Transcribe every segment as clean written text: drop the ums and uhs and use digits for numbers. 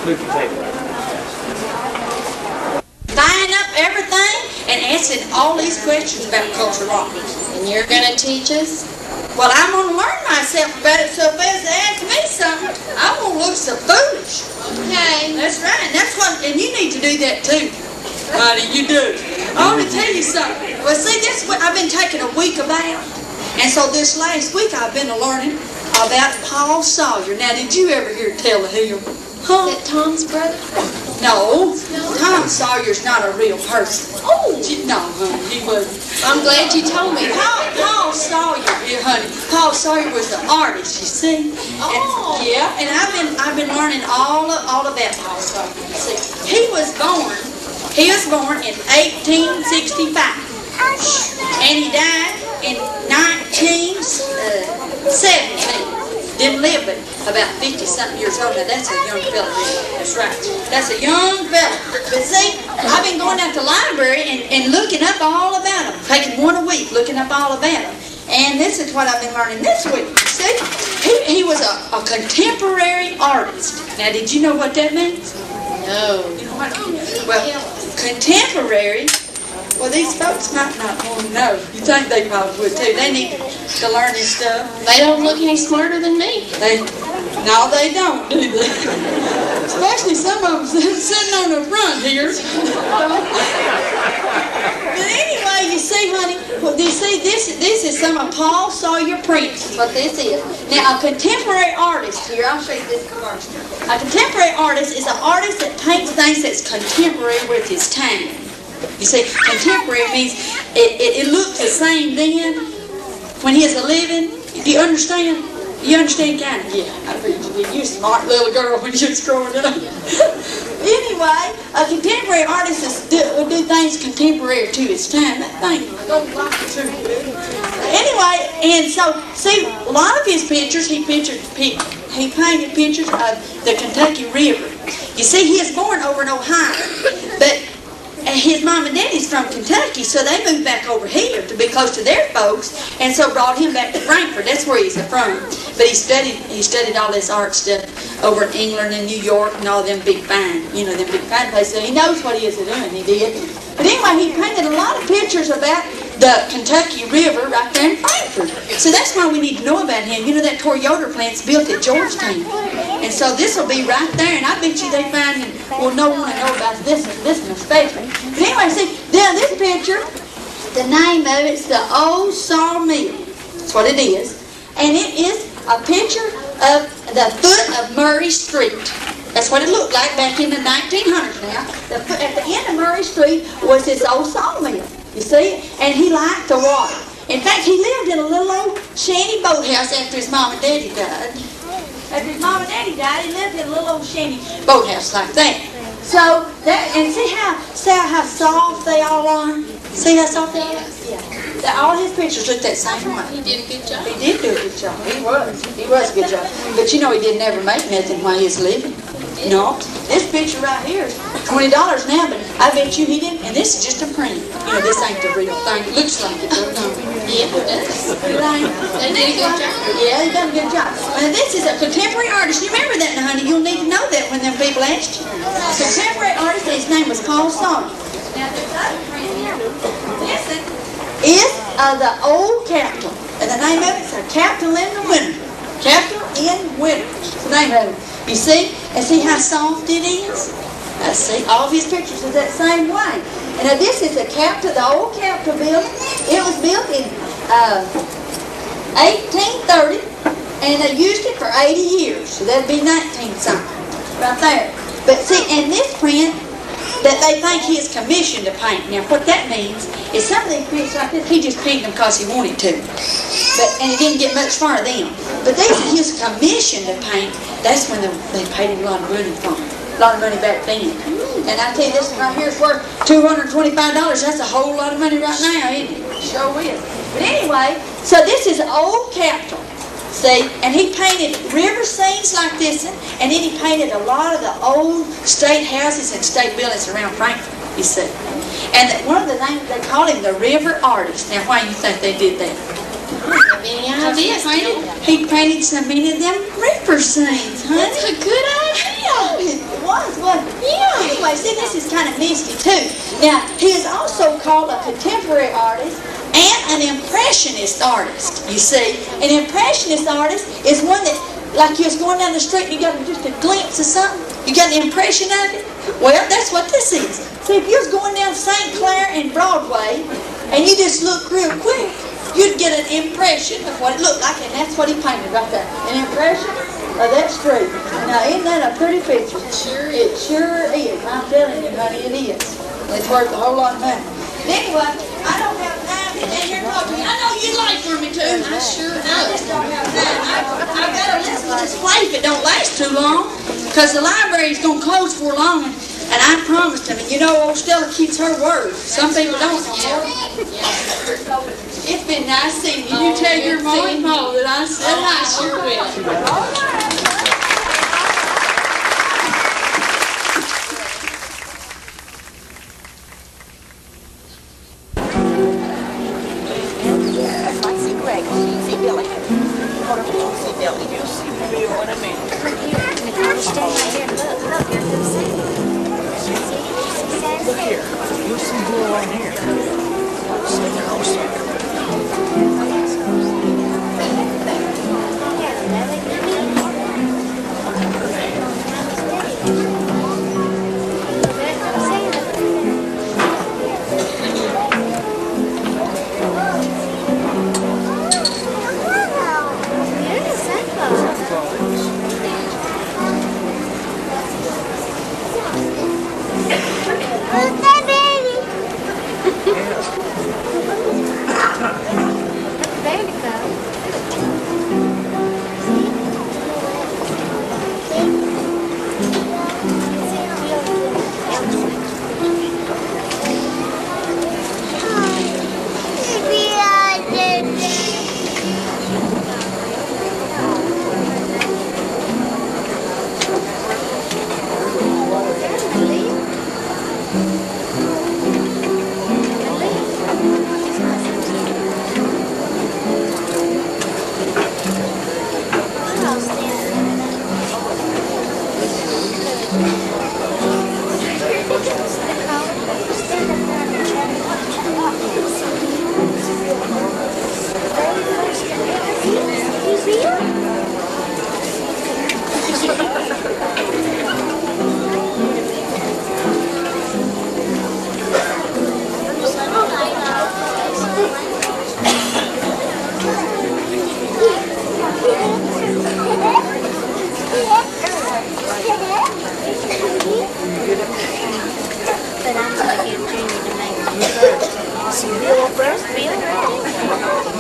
Buying up everything and asking all these questions about culture rock. And you're going to teach us? Well, I'm going to learn myself about it, so if they ask me something, I won't look so foolish. Okay. That's right. That's what, and you need to do that too. Honey, you do. I want to tell you something. Well, see, this is what I've been taking a week about. And so this last week I've been learning about Paul Sawyer. Now, did you ever hear tell of him? Huh? Is that Tom's brother? No. Tom Sawyer's not a real person. Oh. No, honey, he wasn't. I'm glad you told me. Paul Sawyer, yeah, honey. Paul Sawyer was an artist, you see. Oh. And, yeah, and I've been learning all about Paul Sawyer. You see, he was born in 1865, and he died in 1917. Didn't live but about 50-something years old. Now that's a young fella. That's right. That's a young fella. But see, I've been going out to the library and looking up all about him. Taking one a week, looking up all about him. And this is what I've been learning this week. See, he was a contemporary artist. Now, did you know what that means? No. You know what? Well, contemporary. Well, these folks might not want to know. You think they probably would too. They need to learn this stuff. They don't look any smarter than me. No, they don't, do they? Especially some of them sitting on the front here. But anyway, you see, honey, well, you see, this is some of Paul Sawyer prints, is what this is. Now, a contemporary artist here, I'll show you this first. A contemporary artist is an artist that paints things that's contemporary with his time. You see, contemporary means it looked the same then when he was living. Do you understand? You understand, kind of? Yeah, I figured you did. You're a smart little girl when you was growing up. Anyway, a contemporary artist would do things contemporary to his time. That thing, I don't like it too good. Anyway, and so, see, a lot of his pictures, he painted pictures of the Kentucky River. You see, he was born over in Ohio, but his mom and daddy's from Kentucky, so they moved back over here to be close to their folks, and so brought him back to Frankfort. That's where he's from. But he studied all this art stuff over in England and New York and all them big fine, them big fine places. So he knows what he is doing. He did. But anyway, he painted a lot of pictures about the Kentucky River right there in Frankfort. So that's why we need to know about him. You know that Toyota plant's built at Georgetown. And so this will be right there, and I bet you they find him, well, no one will know about this one especially. But anyway, see, now this picture, the name of it's the Old Sawmill. That's what it is. And it is a picture of the foot of Murray Street. That's what it looked like back in the 1900s now. At the end of Murray Street was this old sawmill, you see? And he liked the water. In fact, he lived in a little old shanty boathouse after his mom and daddy died. After his mom and daddy died, he lived in a little old shanty boathouse like that. So, and see how soft they all are? See how soft they are? Yeah. All his pictures look that same way. He did a good job. He did do a good job. He was a good job. But you know he didn't ever make nothing while he was living. No. This picture right here is $20 now, but I bet you he didn't. And this is just a print. This ain't the real thing. It looks like it, though, don't it? Yeah, it does. They did a good job. Yeah, they done a good job. And this is a contemporary artist. You remember that, now, honey? You'll need to know that when them people ask you. A contemporary artist, his name was Paul Sawyer. Now, there's another print here. This is the Old Capitol. And the name of it's a Capitol in the Winter. Capitol in Winter. That's the name of it. You see? And see how soft it is? See, all of his pictures are that same way. And now this is the old Capitol building. It was built in 1830, and they used it for 80 years. So that'd be 19-something, right there. But see, and this print that they think he is commissioned to paint. Now, what that means is some of these prints like this, he just painted them because he wanted to. And he didn't get much for them. But these he was commissioned to paint. That's when they paid him a lot of money for him. A lot of money back then. And I tell you, this one right here is worth $225. That's a whole lot of money right now, isn't it? It sure is. But anyway, so this is Old Capitol. See, and he painted river scenes like this one, and then he painted a lot of the old state houses and state buildings around Frankfort, you see. And one of the names, they call him the river artist. Now, why do you think they did that? He painted so many of them river scenes, huh? That's a good idea. was, wasn't it? Yeah. Anyway, see, this is kind of misty, too. Now, he is also called a contemporary artist and an impressionist artist, you see. An impressionist artist is one that, like you was going down the street and you got just a glimpse of something. You got an impression of it? Well, that's what this is. See, if you was going down St. Clair and Broadway and you just looked real quick, you'd get an impression of what it looked like, and that's what he painted right there. An impression of that street. Now, isn't that a pretty picture? It sure is. I'm telling you, honey, it is. It's worth a whole lot of money. Anyway, I don't have time to stand here and talk to you. I know you'd like for me to. I sure I just don't have time. I've got to listen to this play if it don't last too long, because the library's going to close for long, and I promised them. And you know, old Stella keeps her word. Some people don't. It's been nice seeing you. You tell your mom and ma that I said hi. I sure will. Look here. You'll see Bill on here.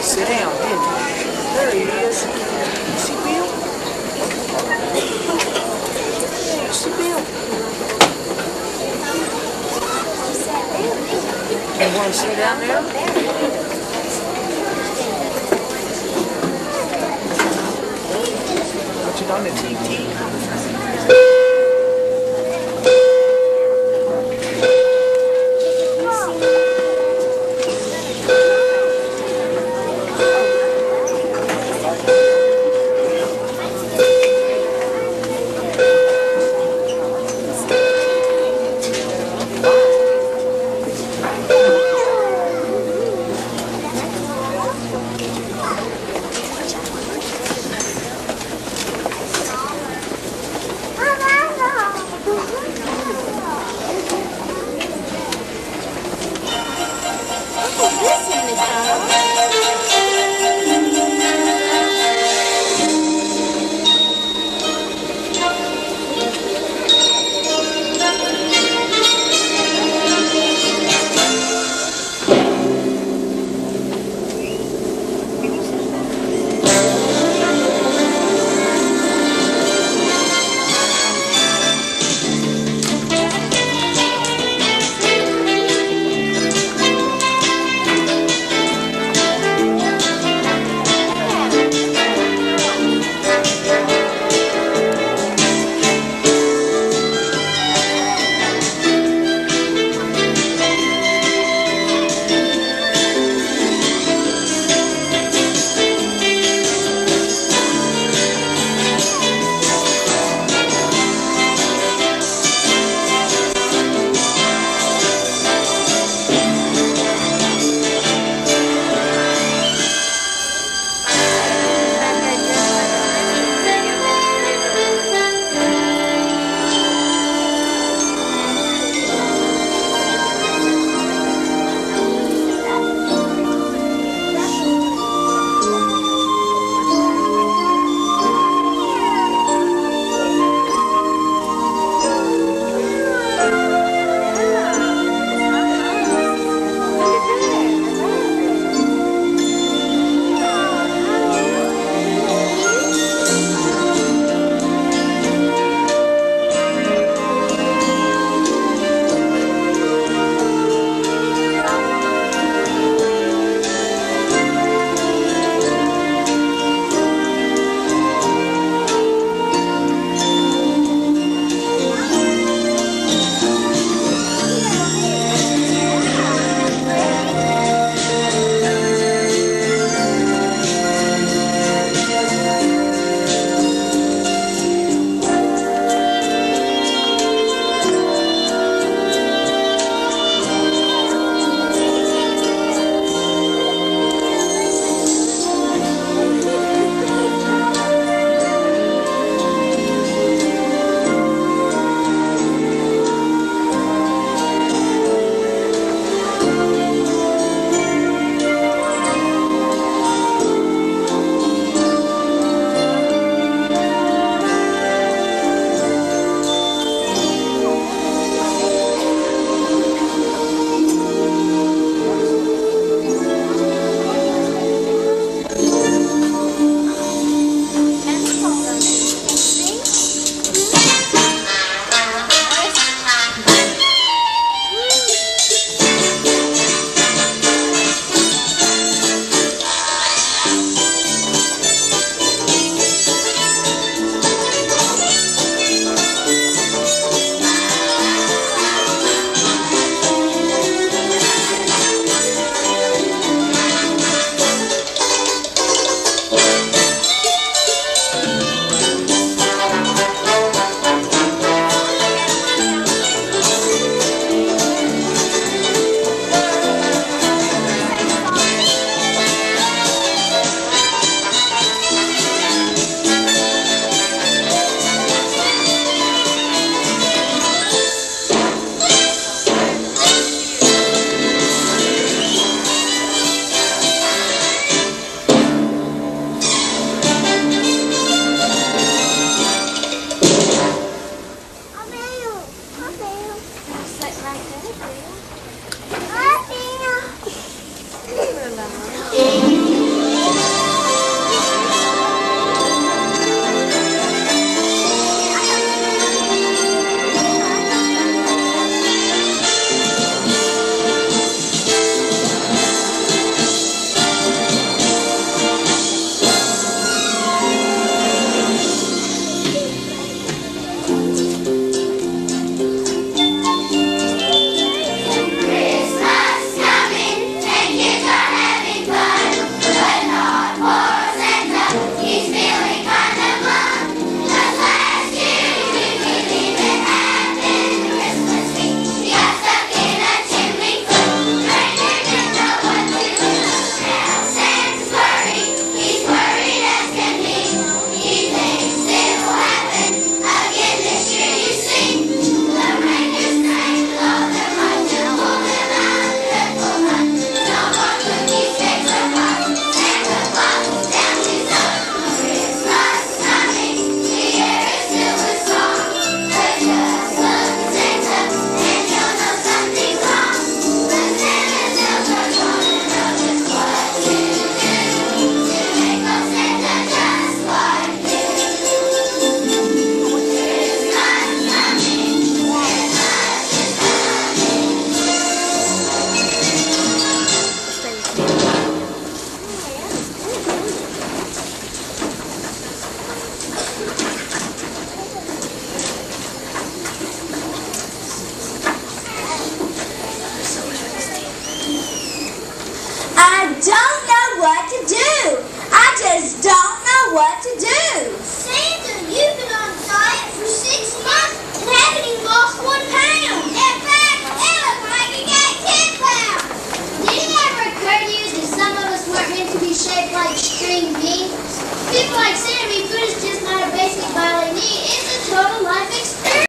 Sit down, there he is. See Bill? See Bill? You want to sit down there? Put it on the TV.